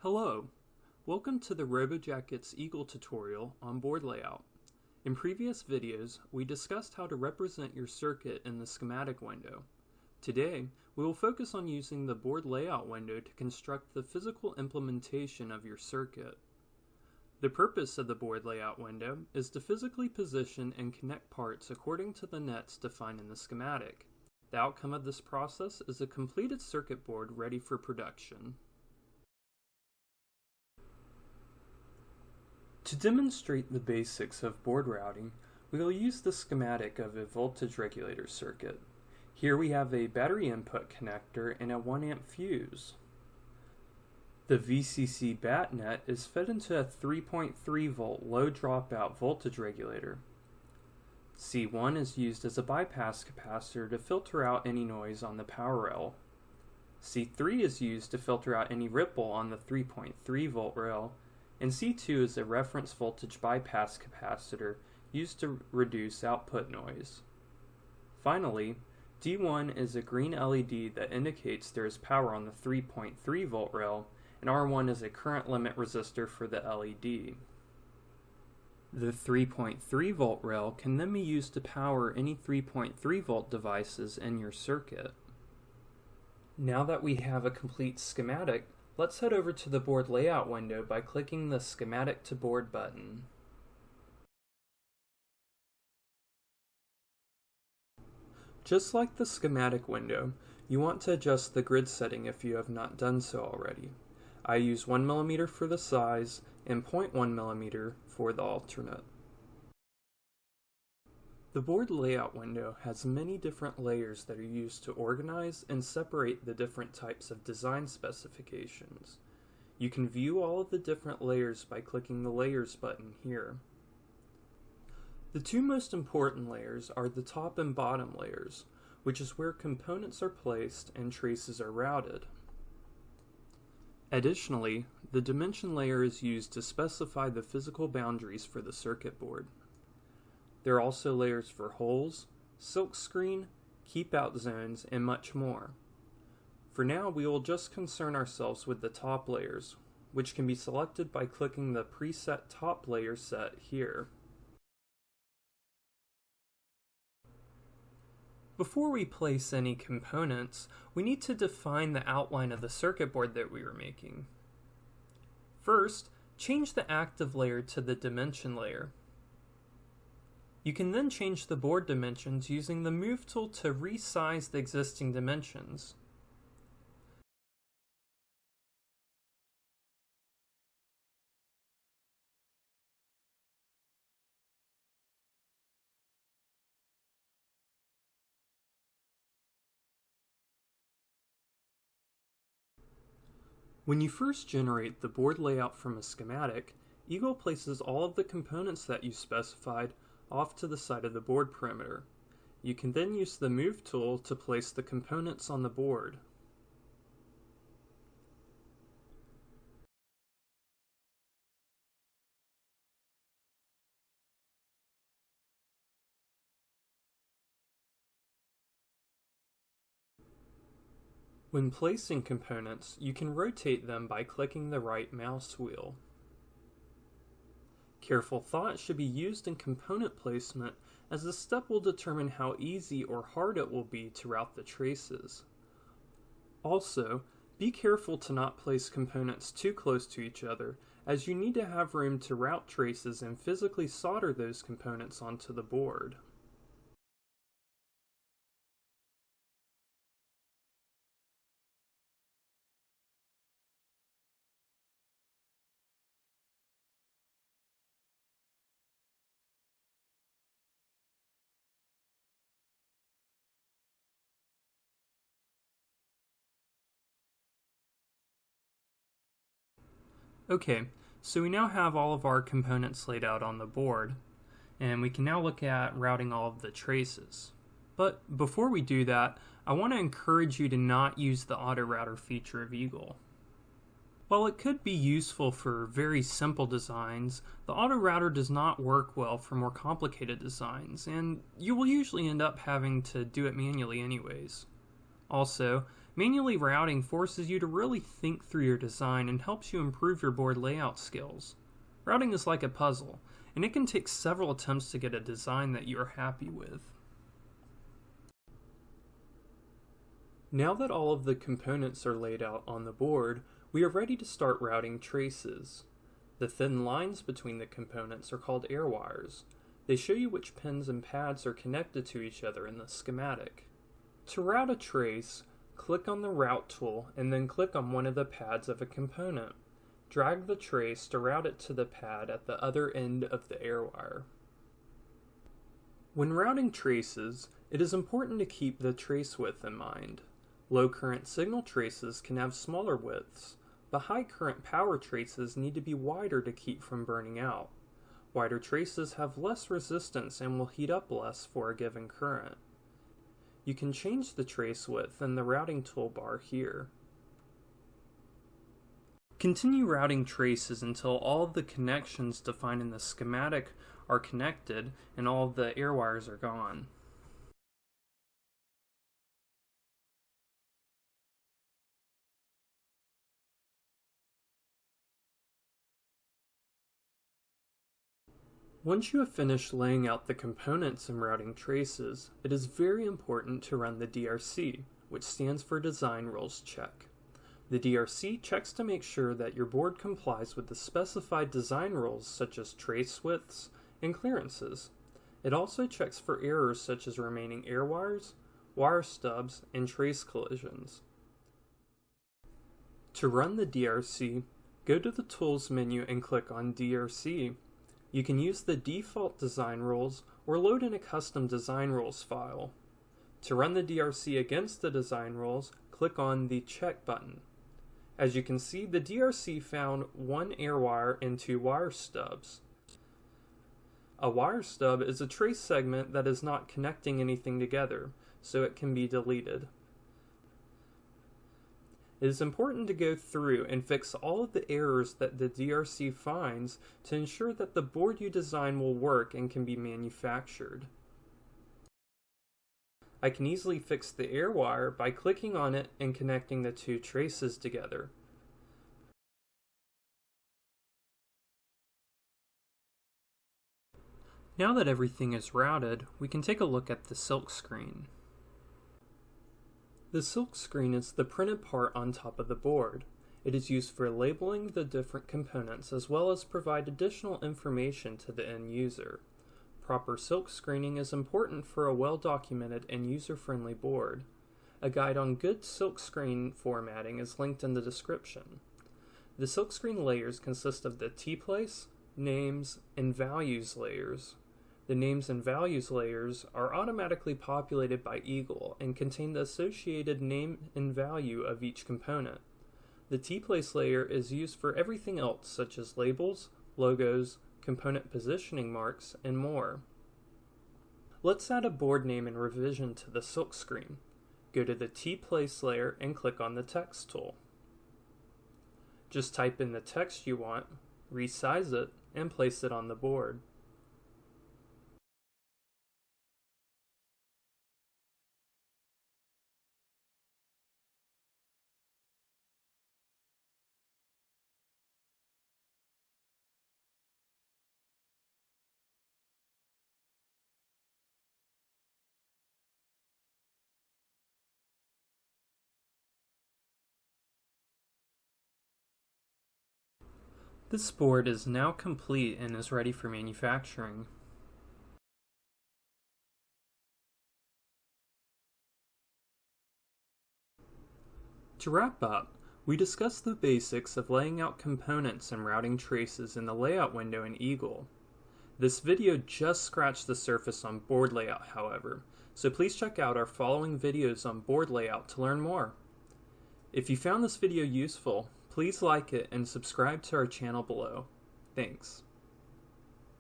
Hello, welcome to the RoboJackets EAGLE tutorial on board layout. In previous videos, we discussed how to represent your circuit in the schematic window. Today, we will focus on using the board layout window to construct the physical implementation of your circuit. The purpose of the board layout window is to physically position and connect parts according to the nets defined in the schematic. The outcome of this process is a completed circuit board ready for production. To demonstrate the basics of board routing, we will use the schematic of a voltage regulator circuit. Here we have a battery input connector and a 1 amp fuse. The VCC bat net is fed into a 3.3 volt low dropout voltage regulator. C1 is used as a bypass capacitor to filter out any noise on the power rail. C3 is used to filter out any ripple on the 3.3 volt rail. And C2 is a reference voltage bypass capacitor used to reduce output noise. Finally, D1 is a green LED that indicates there is power on the 3.3 volt rail, and R1 is a current limit resistor for the LED. The 3.3 volt rail can then be used to power any 3.3 volt devices in your circuit. Now that we have a complete schematic, let's head over to the board layout window by clicking the Schematic to Board button. Just like the schematic window, you want to adjust the grid setting if you have not done so already. I use 1 mm for the size and 0.1 mm for the alternate. The board layout window has many different layers that are used to organize and separate the different types of design specifications. You can view all of the different layers by clicking the Layers button here. The two most important layers are the top and bottom layers, which is where components are placed and traces are routed. Additionally, the dimension layer is used to specify the physical boundaries for the circuit board. There are also layers for holes, silkscreen, keep-out zones, and much more. For now, we will just concern ourselves with the top layers, which can be selected by clicking the preset top layer set here. Before we place any components, we need to define the outline of the circuit board that we are making. First, change the active layer to the dimension layer. You can then change the board dimensions using the Move tool to resize the existing dimensions. When you first generate the board layout from a schematic, EAGLE places all of the components that you specified off to the side of the board perimeter. You can then use the Move tool to place the components on the board. When placing components, you can rotate them by clicking the right mouse wheel. Careful thought should be used in component placement, as this step will determine how easy or hard it will be to route the traces. Also, be careful to not place components too close to each other, as you need to have room to route traces and physically solder those components onto the board. Okay, so we now have all of our components laid out on the board, and we can now look at routing all of the traces. But before we do that, I want to encourage you to not use the auto router feature of EAGLE. While it could be useful for very simple designs, the auto router does not work well for more complicated designs, and you will usually end up having to do it manually anyways. Also, Manually routing forces you to really think through your design and helps you improve your board layout skills. Routing is like a puzzle, and it can take several attempts to get a design that you are happy with. Now that all of the components are laid out on the board, we are ready to start routing traces. The thin lines between the components are called air wires. They show you which pins and pads are connected to each other in the schematic. To route a trace, click on the Route tool and then click on one of the pads of a component. Drag the trace to route it to the pad at the other end of the air wire. When routing traces, it is important to keep the trace width in mind. Low current signal traces can have smaller widths, but high current power traces need to be wider to keep from burning out. Wider traces have less resistance and will heat up less for a given current. You can change the trace width in the routing toolbar here. Continue routing traces until all of the connections defined in the schematic are connected and all of the air wires are gone. Once you have finished laying out the components and routing traces, it is very important to run the DRC, which stands for Design Rules Check. The DRC checks to make sure that your board complies with the specified design rules such as trace widths and clearances. It also checks for errors such as remaining air wires, wire stubs, and trace collisions. To run the DRC, go to the Tools menu and click on DRC. You can use the default design rules or load in a custom design rules file. To run the DRC against the design rules, click on the Check button. As you can see, the DRC found one air wire and two wire stubs. A wire stub is a trace segment that is not connecting anything together, so it can be deleted. It is important to go through and fix all of the errors that the DRC finds to ensure that the board you design will work and can be manufactured. I can easily fix the air wire by clicking on it and connecting the two traces together. Now that everything is routed, we can take a look at the Silkscreen. The Silkscreen is the printed part on top of the board. It is used for labeling the different components as well as provide additional information to the end user. Proper silk screening is important for a well-documented and user-friendly board. A guide on good silkscreen formatting is linked in the description. The silkscreen layers consist of the T-place, names, and values layers. The names and values layers are automatically populated by Eagle and contain the associated name and value of each component. The T-place layer is used for everything else such as labels, logos, component positioning marks, and more. Let's add a board name and revision to the Silkscreen. Go to the T-place layer and click on the Text tool. Just type in the text you want, resize it, and place it on the board. This board is now complete and is ready for manufacturing. To wrap up, we discussed the basics of laying out components and routing traces in the layout window in Eagle. This video just scratched the surface on board layout, however, so please check out our following videos on board layout to learn more. If you found this video useful, please like it and subscribe to our channel below. Thanks.